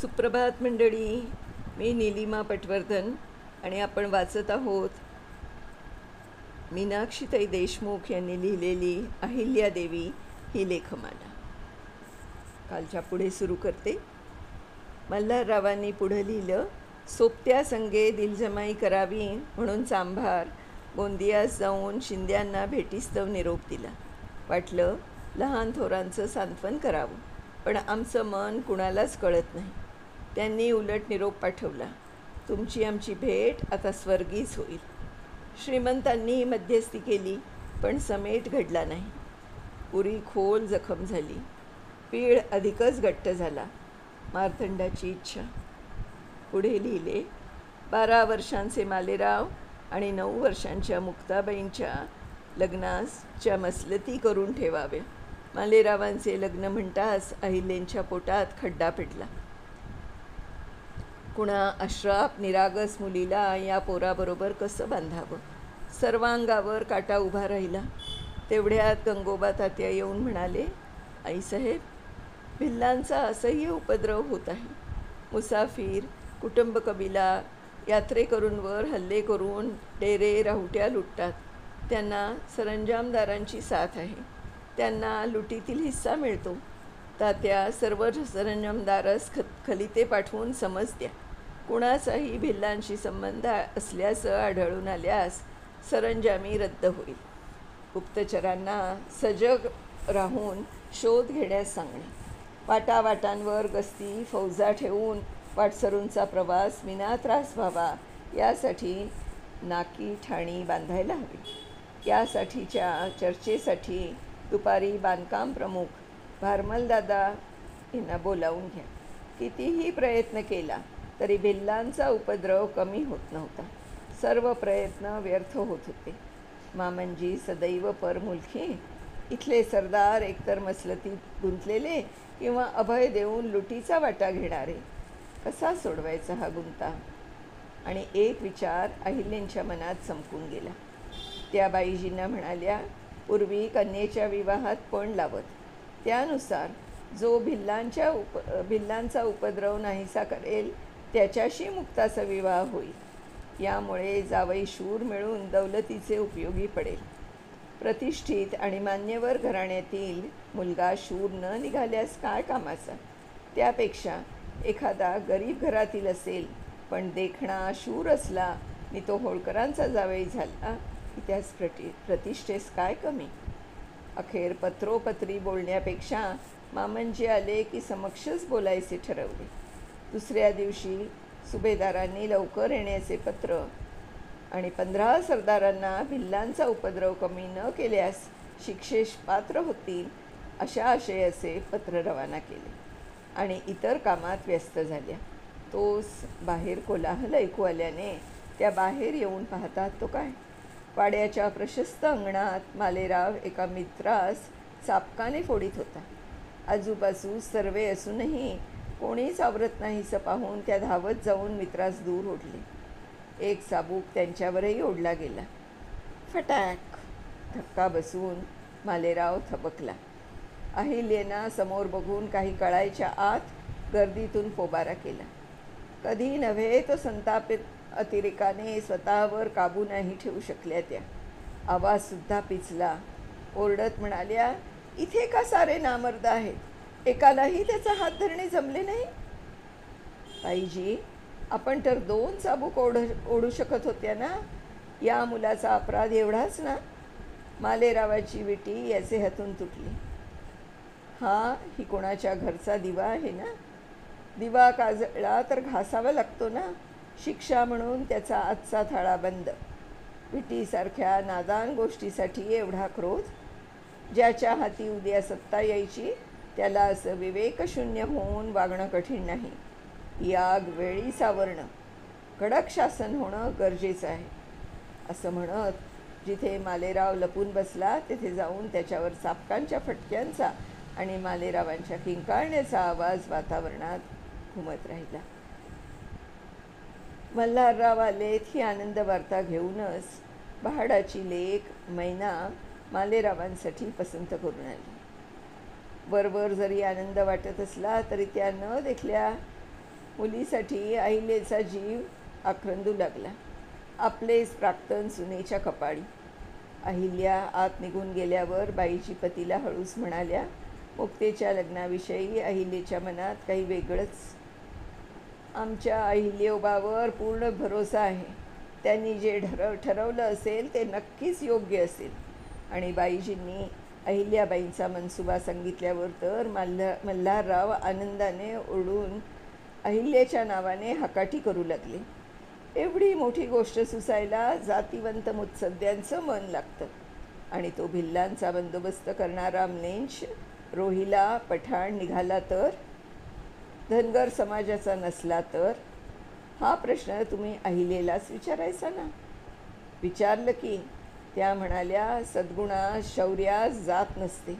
सुप्रभात मंडळी. मी नीलिमा पटवर्धन आणि आपण वाचत आहोत मीनाक्षीताई देशमुख यांनी लिहिलेली अहिल्यादेवी ही लेखमाला. कालच्या पुढे सुरू करते. मल्हाररावांनी पुढं लिहिलं, सोबत्या संगे दिलजमाई करावी म्हणून चांभार गोंदियास जाऊन शिंद्यांना भेटीस्तव निरोप दिला. वाटलं लहान थोरांचं सांत्वन करावं, पण आमचं मन कुणालाच कळत नाही. त्यांनी उलट निरोप पाठवला, तुमची आमची भेट आता स्वर्गीच होईल. श्रीमंतांनी मध्यस्थी केली, पण समेट घडला नाही. पुरी खोल जखम झाली, पीळ अधिकच घट्ट झाला. मार्तंडाची इच्छा. पुढे लिहिले, 12 वर्षांचे मालेराव आणि 9 वर्षांच्या मुक्ताबाईंच्या लग्नाच्या मसलती करून ठेवाव्या. मालेरावांचे लग्न म्हणताच अहिल्यांच्या पोटात खड्डा पडला. कुणा अश्राप निरागस मुलीला या पोराबरोबर कसं बांधावं? सर्वांगावर काटा उभा राहिला. तेवढ्यात गंगोबा तात्या येऊन म्हणाले, आईसाहेब, भिल्लांचा असह्य उपद्रव होत आहे. मुसाफिर, कुटुंब कबिला, यात्रेकरूंवर हल्ले करून डेरे राहुट्या लुटतात. त्यांना सरंजामदारांची साथ आहे. त्यांना लुटीतील हिस्सा मिळतो. तात्या, सर्व सरंजामदारस खलिते पाठवून समज द्या. कुणाचाही भिल्लांशी संबंध असल्याचं आढळून आल्यास सरंजामी रद्द होईल. गुप्तचरांना सजग राहून शोध घेण्यास सांगणे. वाटावाटांवर गस्ती फौजा ठेवून वाटसरूंचा प्रवास विना त्रास व्हावा यासाठी नाकी ठाणी बांधायला हवी. यासाठीच्या चर्चेसाठी दुपारी बांधकाम प्रमुख भारमलदादा यांना बोलावून घ्या. कितीही प्रयत्न केला तरी भिल्लांचा उपद्रव कमी होत नव्हता. सर्व प्रयत्न व्यर्थ होत होते. मामंजी सदैव परमुलकी. इथले सरदार एकतर मसलतीत गुंतलेले किंवा अभय देऊन लुटीचा वाटा घेणारे. कसा सोडवायचा हा गुंता? आणि एक विचार अहिल्यांच्या मनात चमकून गेला. त्या बाईजींना म्हणाल्या, पूर्वी कन्येच्या विवाहात पण लावत. त्यानुसार जो भिल्लांचा उपद्रव नाहीसा करेल त्याच्याशी मुक्ताचा विवाह होईल. यामुळे जावई शूर मिळून दौलतीचे उपयोगी पडेल. प्रतिष्ठित आणि मान्यवर घराण्यातील मुलगा शूर न निघाल्यास काय कामाचा? त्यापेक्षा एखादा गरीब घरातील असेल पण देखणा शूर असला आणि तो होळकरांचा जावई झाला की त्यास प्रतिष्ठेस काय कमी? अखेर पत्रोपत्री बोलण्यापेक्षा मामंजी आले की समक्षच बोलायचे ठरवले. दुसऱ्या दिवशी सुभेदारांनी लवकर येण्याचे पत्र आणि 15 सरदारांना भिल्लांचा उपद्रव कमी न केल्यास शिक्षेस पात्र होतील अशा आशयाचे पत्र रवाना केले आणि इतर कामात व्यस्त झाल्या. तोच बाहेर कोलाहल ऐकू आल्याने त्या बाहेर येऊन पाहतात तो काय, वाड्याच्या प्रशस्त अंगणात मालेराव एका मित्रास चापकाने फोडीत होता. आजूबाजू सर्वे असूनही कोणीच आवरत नाहीसं पाहून त्या धावत जाऊन मित्रास दूर ओढले. एक चाबूक त्यांच्यावरही ओढला गेला. फटाक! धक्का बसून मालेराव थबकला. अहिल्येना समोर बघून काही कळायच्या आत गर्दीतून पोबारा केला. कधी नव्हे तो संतापित अतिरेकाने स्वतःवर काबू नाही ठेवू शकल्या त्या. आवाजसुद्धा पिचला. ओरडत म्हणाल्या, इथे का सारे नामर्द आहेत? एकालाही त्याचा हात धरणे जमले नाही? ताईजी, आपण तर 2 चाबूक ओढू शकत होत्या ना. या मुलाचा अपराध एवढाच ना? मालेरावाची विटी याचे हातून तुटली. हा ही कोणाच्या घरचा दिवा आहे ना? दिवा काजळला तर घासावा लागतो ना. शिक्षा म्हणून त्याचा आजचा थाळा बंद. विटीसारख्या नादान गोष्टीसाठी एवढा क्रोध? ज्याच्या हाती उद्या सत्ता यायची त्याला असं विवेकशून्य होऊन वागणं कठीण नाही. याग वेळी सावरणं, कडक शासन होणं गरजेचं आहे. असं म्हणत जिथे मालेराव लपून बसला तिथे जाऊन त्याच्यावर चापकांच्या फटक्यांचा आणि मालेरावांच्या किंकाळण्याचा आवाज वातावरणात घुमत राहिला. मल्हारराव आलेत ही आनंद वार्ता घेऊनच पहाडाची लेक मैना मालेरावांसाठी पसंत करून आली. वरवर जरी आनंद वाटत असला तरी त्या न देखल्या मुलीसाठी अहिल्याचा जीव आखरंदू लागला. आपलेच प्राक्तन सुनेच्या कपाळी. अहिल्या आत निघून गेल्यावर बाईची पतीला हळूच म्हणाल्या, मुक्तेच्या लग्नाविषयी अहिल्याच्या मनात काही वेगळंच. आमच्या अहिल्योबावर पूर्ण भरोसा आहे. त्यांनी जे ठरवलं असेल ते नक्कीच योग्य असेल. आणि बाईजींनी अहिल्याबाईंचा मनसुबा सांगितल्यावर तर मल्हारराव आनंदाने ओढून अहिल्याच्या नावाने हकाटी करू लागले. एवढी मोठी गोष्ट सुचायला जातिवंत मुत्सद्यांचं मन लागतं. आणि तो भिल्लांचा बंदोबस्त करणारा म्लेंछ रोहिला पठाण निघाला तर, धनगर समाजाचा नसला तर, हा प्रश्न तुम्ही अहिलेलाच विचारायचा ना. विचारलं की त्या म्हणाल्या, सद्गुणा शौर्यास जात नसते.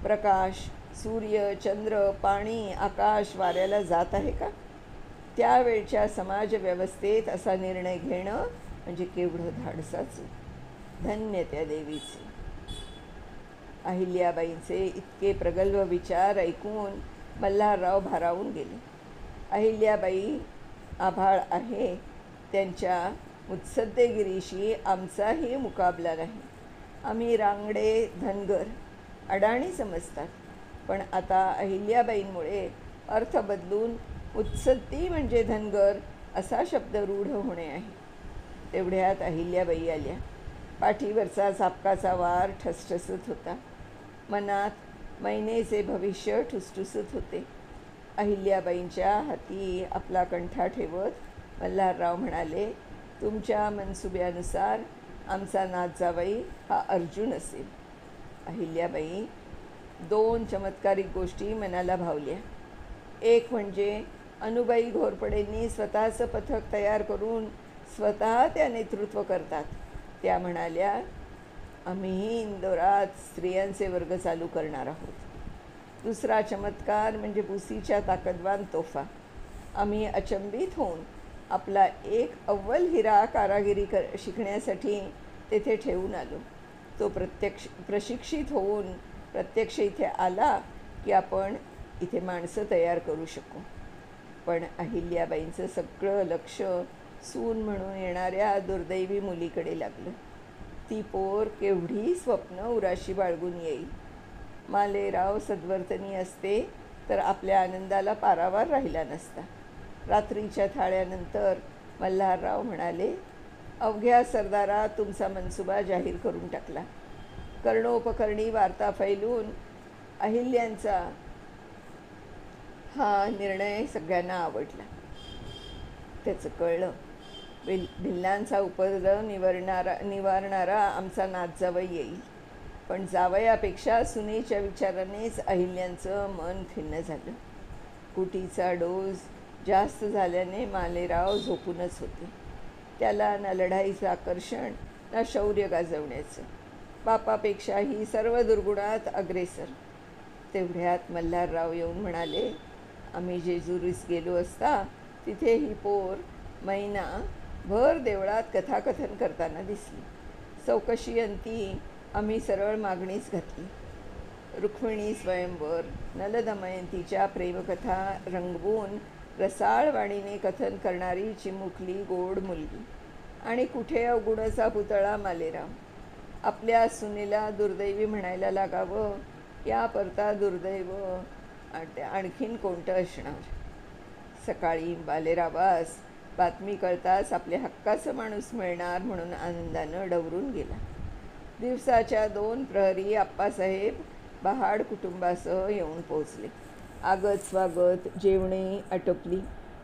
प्रकाश, सूर्य, चंद्र, पाणी, आकाश, वाऱ्याला जात आहे का? त्यावेळच्या समाजव्यवस्थेत असा निर्णय घेणं म्हणजे केवढं धाडसाचं. धन्य त्या देवीचे. अहिल्याबाईंचे इतके प्रगल्भ विचार ऐकून मल्हारराव भारावून गेले. अहिल्याबाई आभाळ आहे, त्यांच्या मुत्सद्देगिरीशी आमचाही मुकाबला नाही. आम्ही रांगडे धनगर अडाणी समजतात, पण आता अहिल्याबाईंमुळे अर्थ बदलून मुत्सद्दी म्हणजे धनगर असा शब्द रूढ होणे आहे. तेवढ्यात अहिल्याबाई आल्या. पाठीवरचा चापकाचा वार ठसठसत होता. मनात मैनेचे भविष्य ठुसठुसत होते. अहिल्याबाईंच्या हाती आपला कंठा ठेवत मल्हारराव म्हणाले, तुमच्या मनसुब्यानुसार आमचा नातजावई हा अर्जुन असेल. अहिल्याबाई 2 चमत्कारिक गोष्टी मनाला भावल्या. एक म्हणजे अनुबाई घोरपडेंनी स्वतःचं पथक तयार करून स्वतः त्या नेतृत्व करतात. त्या म्हणाल्या, आम्हीही इंदोरात स्त्रियांचे वर्ग चालू करणार आहोत. दुसरा चमत्कार म्हणजे बुसीच्या ताकदवान तोफा. आम्ही अचंबित होऊन आपला एक अव्वल हिरा कारागिरी शिकण्यासाठी तेथे ठेवून आलो. तो प्रशिक्षित होऊन प्रत्यक्ष इथे आला की आपण इथे माणसं तयार करू शकू. पण अहिल्याबाईंचं सगळं लक्ष सून म्हणून येणाऱ्या दुर्दैवी मुलीकडे लागलं. ती पोर केवढी स्वप्न उराशी बाळगून येईल. मालेराव सद्वर्तनी असते तर आपल्या आनंदाला पारावार राहिला नसता. रात्रीच्या थाळ्यानंतर मल्हारराव म्हणाले, अवघ्या सरदारा तुमचा मनसुबा जाहीर करून टाकला. कर्णोपकर्णी वार्ता फैलून अहिल्यांचा हा निर्णय सगळ्यांना आवडला. त्याचं कळलं. भिल्लांचा उपद्रव निवारणारा आमचा नातजावई येईल. पण जावयापेक्षा सुनेच्या विचारानेच अहिल्यांचं मन खिन्न झालं. कुटीचा डोस जास्त झाल्याने मालेराव झोपूनच होते. त्याला ना लढाईचं आकर्षण ना शौर्य गाजवण्याचं. बापापेक्षाही सर्व दुर्गुणात अग्रेसर. तेवढ्यात मल्हारराव येऊन म्हणाले, आम्ही जेजुरीस गेलो असता तिथे ही पोर महिना भर देवळात कथाकथन करताना दिसली. चौकशी अंती आम्ही सरळ मागणीच घातली. रुक्मिणी स्वयंवर, नलदमयंतीच्या प्रेमकथा रंगवून रसाळ वाणीने कथन करणारी चिमुकली गोड मुलगी. आणि कुठे अवगुणाचा पुतळा मालेराव. आपल्या सुनेला दुर्दैवी म्हणायला लागावं या परता दुर्दैव आणखीन कोणतं असणार. सकाळी बालेरावास बातमी कळताच आपल्या हक्काचं माणूस मिळणार म्हणून आनंदानं डवरून गेला. दिवसाच्या 2 प्रहरी आप्पासाहेब बहाड कुटुंबासह येऊन पोचले. आगत स्वागत, जेवणे आटोपली.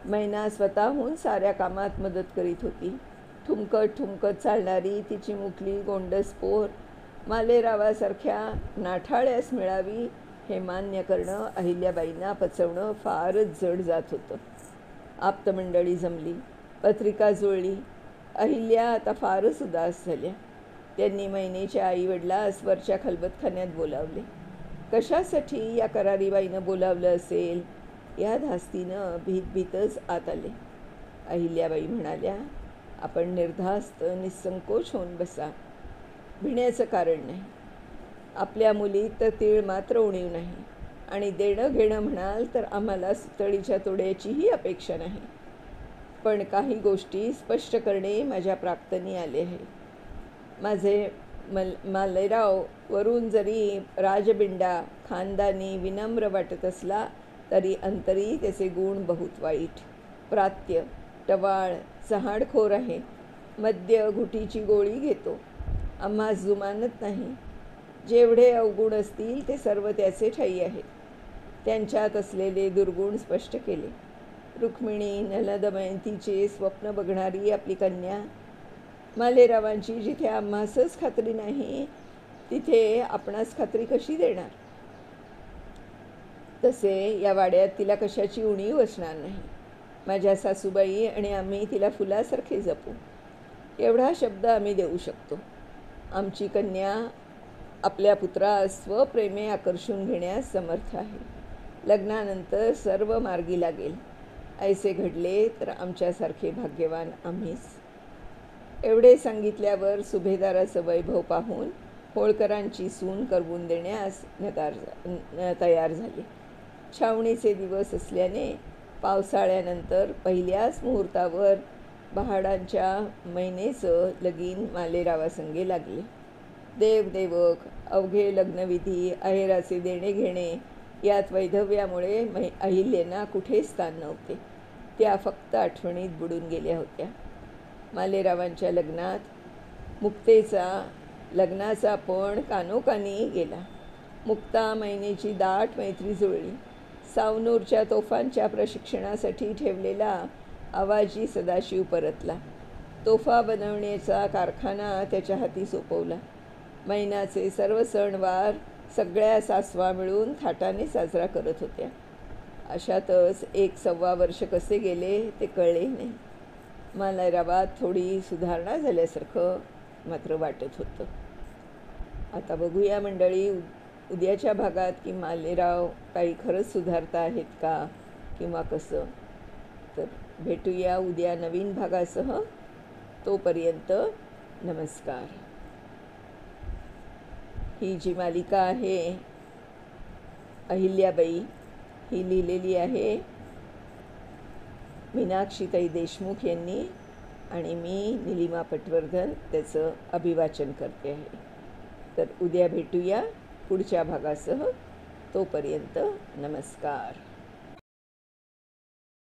मैना स्वतःहून साऱ्या कामात मदत करीत होती. ठुमकत चालणारी तिची मुकली गोंडस पोर मालेरावासारख्या नाठाळ्यास मिळावी हे मान्य करणं अहिल्याबाईंना पचवणं फारच जड जात होतं. आप्तमंडळी जमली, पत्रिका जुळली. अहिल्या आता फारच उदास झाल्या. त्यांनी मैनेच्या आईवडिलास वरच्या खलबतखान्यात बोलावले. कशासाठी या करारीबाईनं बोलावलं असेल या धास्तीनं भीतच आत आले. अहिल्याबाई म्हणाल्या, आपण निर्धास्त निसंकोच होऊन बसा. भिण्याचं कारण नाही. आपल्या मुलीत तर तीळ मात्र उणीव नाही आणि देणं घेणं म्हणाल तर आम्हाला सुतळीच्या तोड्याचीही अपेक्षा नाही. पण काही गोष्टी स्पष्ट करणे माझ्या प्राक्तनी आले आहे. माझे मालेराव वरून जरी राजबिंडा खानदानी विनम्र वाटत असला तरी अंतरी त्याचे गुण बहुत वाईट. प्रात्य, टवाळ, चहाडखोर आहे. मद्य घुटीची गोळी घेतो. आम्हास जुमानत नाही. जेवढे अवगुण असतील ते सर्व त्याचे ठायी आहेत. त्यांच्यात असलेले दुर्गुण स्पष्ट केले. रुक्मिणी नलदमयंतीचे स्वप्न बघणारी आपली कन्या, मालेरावांची जिथे आम्हासच खात्री नाही तिथे आपणास खात्री कशी देणार? तसे या वाड्यात तिला कशाची उणीव असणार नाही. माझ्या सासूबाई आणि आम्ही तिला फुलासारखे जपू, एवढा शब्द आम्ही देऊ शकतो. आमची कन्या आपल्या पुत्रास स्वप्रेमे आकर्षून घेण्यास समर्थ आहे. लग्नानंतर सर्व मार्गी लागेल. ऐसे घडले तर आमच्यासारखे भाग्यवान आम्हीच. एवढे सांगितल्यावर सुभेदाराचं वैभव पाहून होळकरांची सून करवून देण्यास तयार झाले. छावणीचे दिवस असल्याने पावसाळ्यानंतर पहिल्याच मुहूर्तावर बहाडांच्या मैनेचं लगीन मालेरावासंगे लागले. देवदेवक, अवघे लग्नविधी, आहेराचे देणे घेणे यात वैधव्यामुळे अहिल्याना कुठे स्थान नव्हते. त्या फक्त आठवणीत बुडून गेल्या होत्या. मालेरावांच्या लग्नात मुक्तेचा लग्नाचा पण कानोकानी गेला. मुक्ता मैनेची दाट मैत्री जुळली. सावनूरच्या तोफांच्या प्रशिक्षणासाठी ठेवलेला आवाजी सदाशिव परतला. तोफा बनवण्याचा कारखाना त्याच्या हाती सोपवला. मैनाचे सर्व सणवार सगळ्या सासवा मिळून थाटाने साजरा करत होत्या. अशातच 1-1.25 वर्ष कसे गेले ते कळले नाही. मालेरावात थोडी सुधारणा झाल्यासारखं मात्र वाटत होतं. आता बघूया मंडळी उद्याच्या भागात की मालेराव काही खरंच सुधारता आहेत का किंवा कसं. तर भेटूया उद्या नवीन भागासह. तोपर्यंत नमस्कार. ही जी मालिका आहे अहिल्याबाई ही लिहिलेली आहे मीनाक्षीताई देशमुख यांनी आणि मी निलिमा पटवर्धन त्याचं अभिवाचन करते आहे. तर उद्या भेटूया पुढच्या भागासह. तोपर्यंत नमस्कार.